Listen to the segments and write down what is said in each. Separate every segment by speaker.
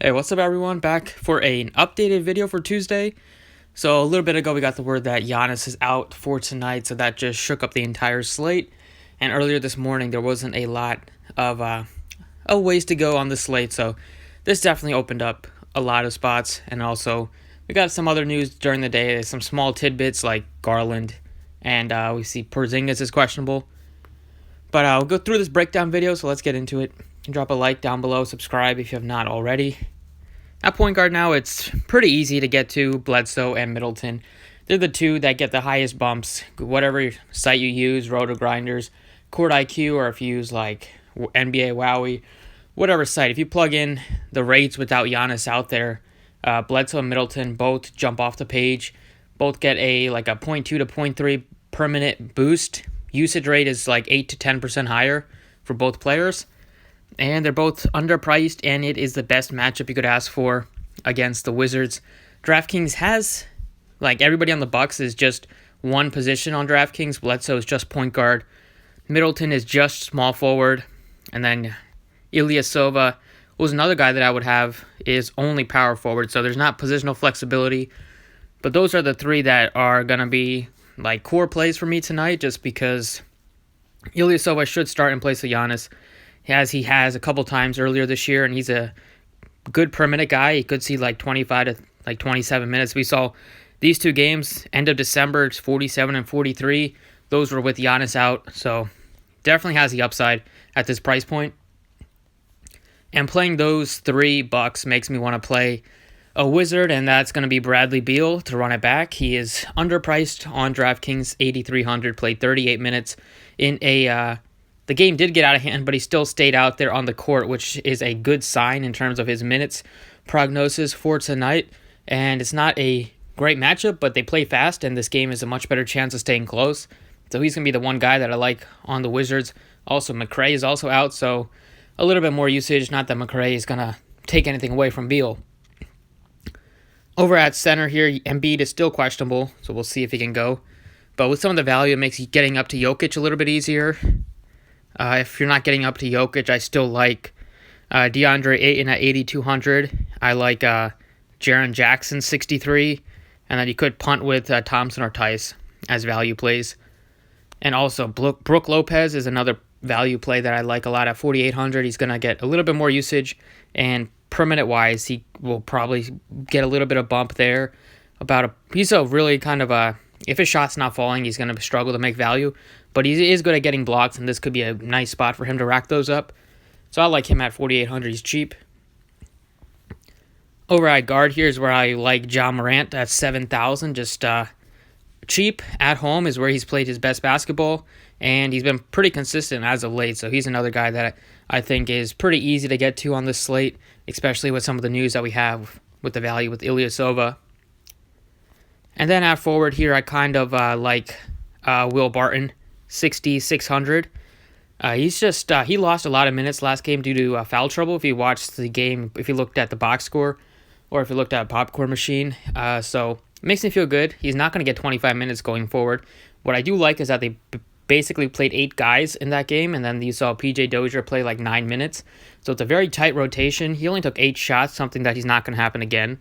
Speaker 1: Hey, what's up everyone? Back for an updated video for Tuesday. So a little bit ago we got the word that Giannis is out for tonight, so that just shook up the entire slate. And earlier this morning there wasn't a lot of ways to go on the slate, so this definitely opened up a lot of spots. And also we got some other news during the day, some small tidbits like Garland, and we see Porzingis is questionable. But I'll go through this breakdown video, so let's get into it. Drop a like down below, subscribe if you have not already. At point guard now, it's pretty easy to get to Bledsoe and Middleton. They're the two that get the highest bumps. Whatever site you use, Roto Grinders, Court IQ, or if you use like NBA Wowie, whatever site, if you plug in the rates without Giannis out there, Bledsoe and Middleton both jump off the page. Both get a 0.2 to 0.3 per minute boost. Usage rate is like 8 to 10% higher for both players. And they're both underpriced, and it is the best matchup you could ask for against the Wizards. Draftkings has, like everybody on the Bucks, is just one position on Draftkings. Bledsoe is just point guard. Middleton is just small forward. And then Ilyasova was another guy that I would have is only power forward. So there's not positional flexibility. But those are the three that are going to be like core plays for me tonight, just because Ilyasova should start in place of Giannis, as he has a couple times earlier this year, and he's a good per minute guy. He could see like 25 to 27 minutes. We saw these two games, end of December, it's 47 and 43. Those were with Giannis out, so definitely has the upside at this price point. And playing those three Bucks makes me want to play a Wizard, and that's going to be Bradley Beal to run it back. He is underpriced on DraftKings, 8,300, played 38 minutes in a... The game did get out of hand, but he still stayed out there on the court, which is a good sign in terms of his minutes prognosis for tonight. And it's not a great matchup, but they play fast, and this game is a much better chance of staying close. So he's going to be the one guy that I like on the Wizards. Also, McRae is also out, so a little bit more usage. Not that McRae is going to take anything away from Beal. Over at center here, Embiid is still questionable, so we'll see if he can go. But with some of the value, it makes getting up to Jokic a little bit easier. If you're not getting up to Jokic, I still like DeAndre Ayton at 8,200. I like Jaren Jackson, 63. And then you could punt with Thompson or Tice as value plays. And also, Brook Lopez is another value play that I like a lot at 4,800. He's going to get a little bit more usage. And per minute wise, he will probably get a little bit of bump there. He's a really kind of if his shot's not falling, he's going to struggle to make value. But he is good at getting blocks, and this could be a nice spot for him to rack those up. So I like him at 4,800. He's cheap. Over at guard, here's where I like Ja Morant at 7,000. Just cheap at home is where he's played his best basketball, and he's been pretty consistent as of late. So he's another guy that I think is pretty easy to get to on this slate, especially with some of the news that we have with the value with Ilyasova. And then at forward here, I kind of like Will Barton, 6,600. He lost a lot of minutes last game due to foul trouble. If you watched the game, if you looked at the box score, or if you looked at Popcorn Machine, so it makes me feel good. He's not going to get 25 minutes going forward. What I do like is that they basically played 8 guys in that game, and then you saw PJ Dozier play like 9 minutes. So it's a very tight rotation. He only took 8 shots, something that he's not going to happen again.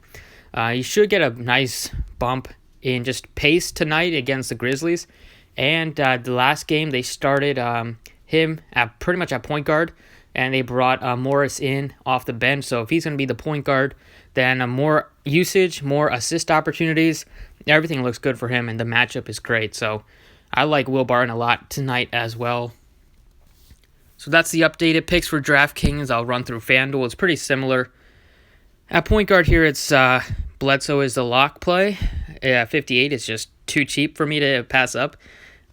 Speaker 1: He should get a nice bump in just pace tonight against the Grizzlies. And the last game, they started him at pretty much at point guard, and they brought Morris in off the bench. So if he's going to be the point guard, then more usage, more assist opportunities, everything looks good for him, and the matchup is great. So I like Will Barton a lot tonight as well. So that's the updated picks for DraftKings. I'll run through FanDuel. It's pretty similar. At point guard here, it's Bledsoe is the lock play. 58 is just too cheap for me to pass up.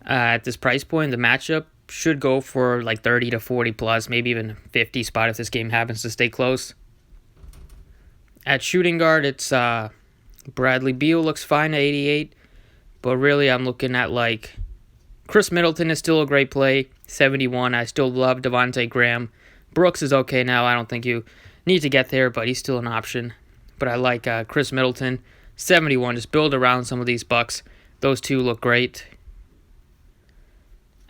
Speaker 1: At this price point, the matchup should go for like 30 to 40 plus, maybe even 50 spot if this game happens to stay close. At shooting guard, it's Bradley Beal looks fine at 88, but really I'm looking at like Chris Middleton is still a great play, 71. I still love Devontae Graham. Brooks is okay now. I don't think you need to get there, but he's still an option. But I like Chris Middleton, 71. Just build around some of these Bucks. Those two look great.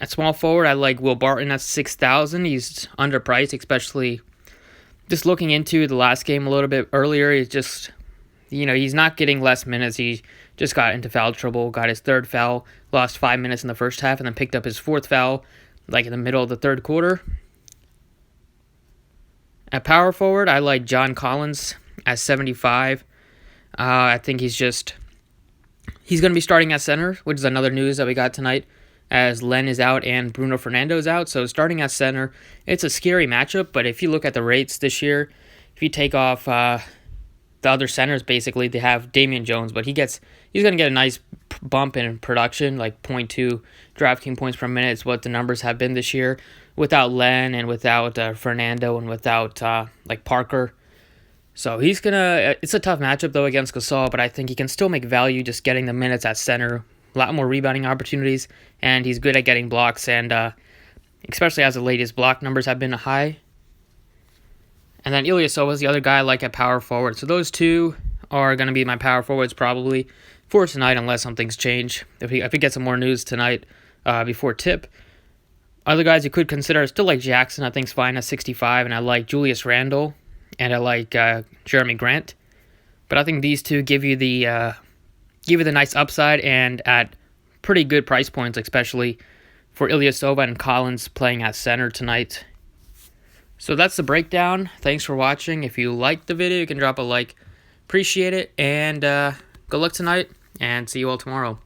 Speaker 1: At small forward, I like Will Barton at 6,000. He's underpriced, especially just looking into the last game a little bit earlier, he's just, he's not getting less minutes. He just got into foul trouble, got his third foul, lost 5 minutes in the first half, and then picked up his fourth foul, like in the middle of the third quarter. At power forward, I like John Collins at 75. I think he's going to be starting at center, which is another news that we got tonight, as Len is out and Bruno Fernando is out. So starting at center, it's a scary matchup, but if you look at the rates this year, if you take off the other centers, basically, they have Damian Jones, but he's going to get a nice bump in production, like 0.2 Draftkings points per minute is what the numbers have been this year, without Len and without Fernando and without Parker. So it's a tough matchup, though, against Gasol, but I think he can still make value just getting the minutes at center, a lot more rebounding opportunities, and he's good at getting blocks, and especially as the latest block numbers have been high. And then Ilyasova is the other guy I like at power forward. So those two are going to be my power forwards probably for tonight, unless something's changed. If we get some more news tonight before tip. Other guys you could consider, I still like Jackson. I think is fine at 65, and I like Julius Randle, and I like Jeremy Grant. But I think these two give you the nice upside and at pretty good price points, especially for Ilyasova and Collins playing at center tonight. So that's the breakdown. Thanks for watching. If you liked the video, you can drop a like. Appreciate it, and good luck tonight, and see you all tomorrow.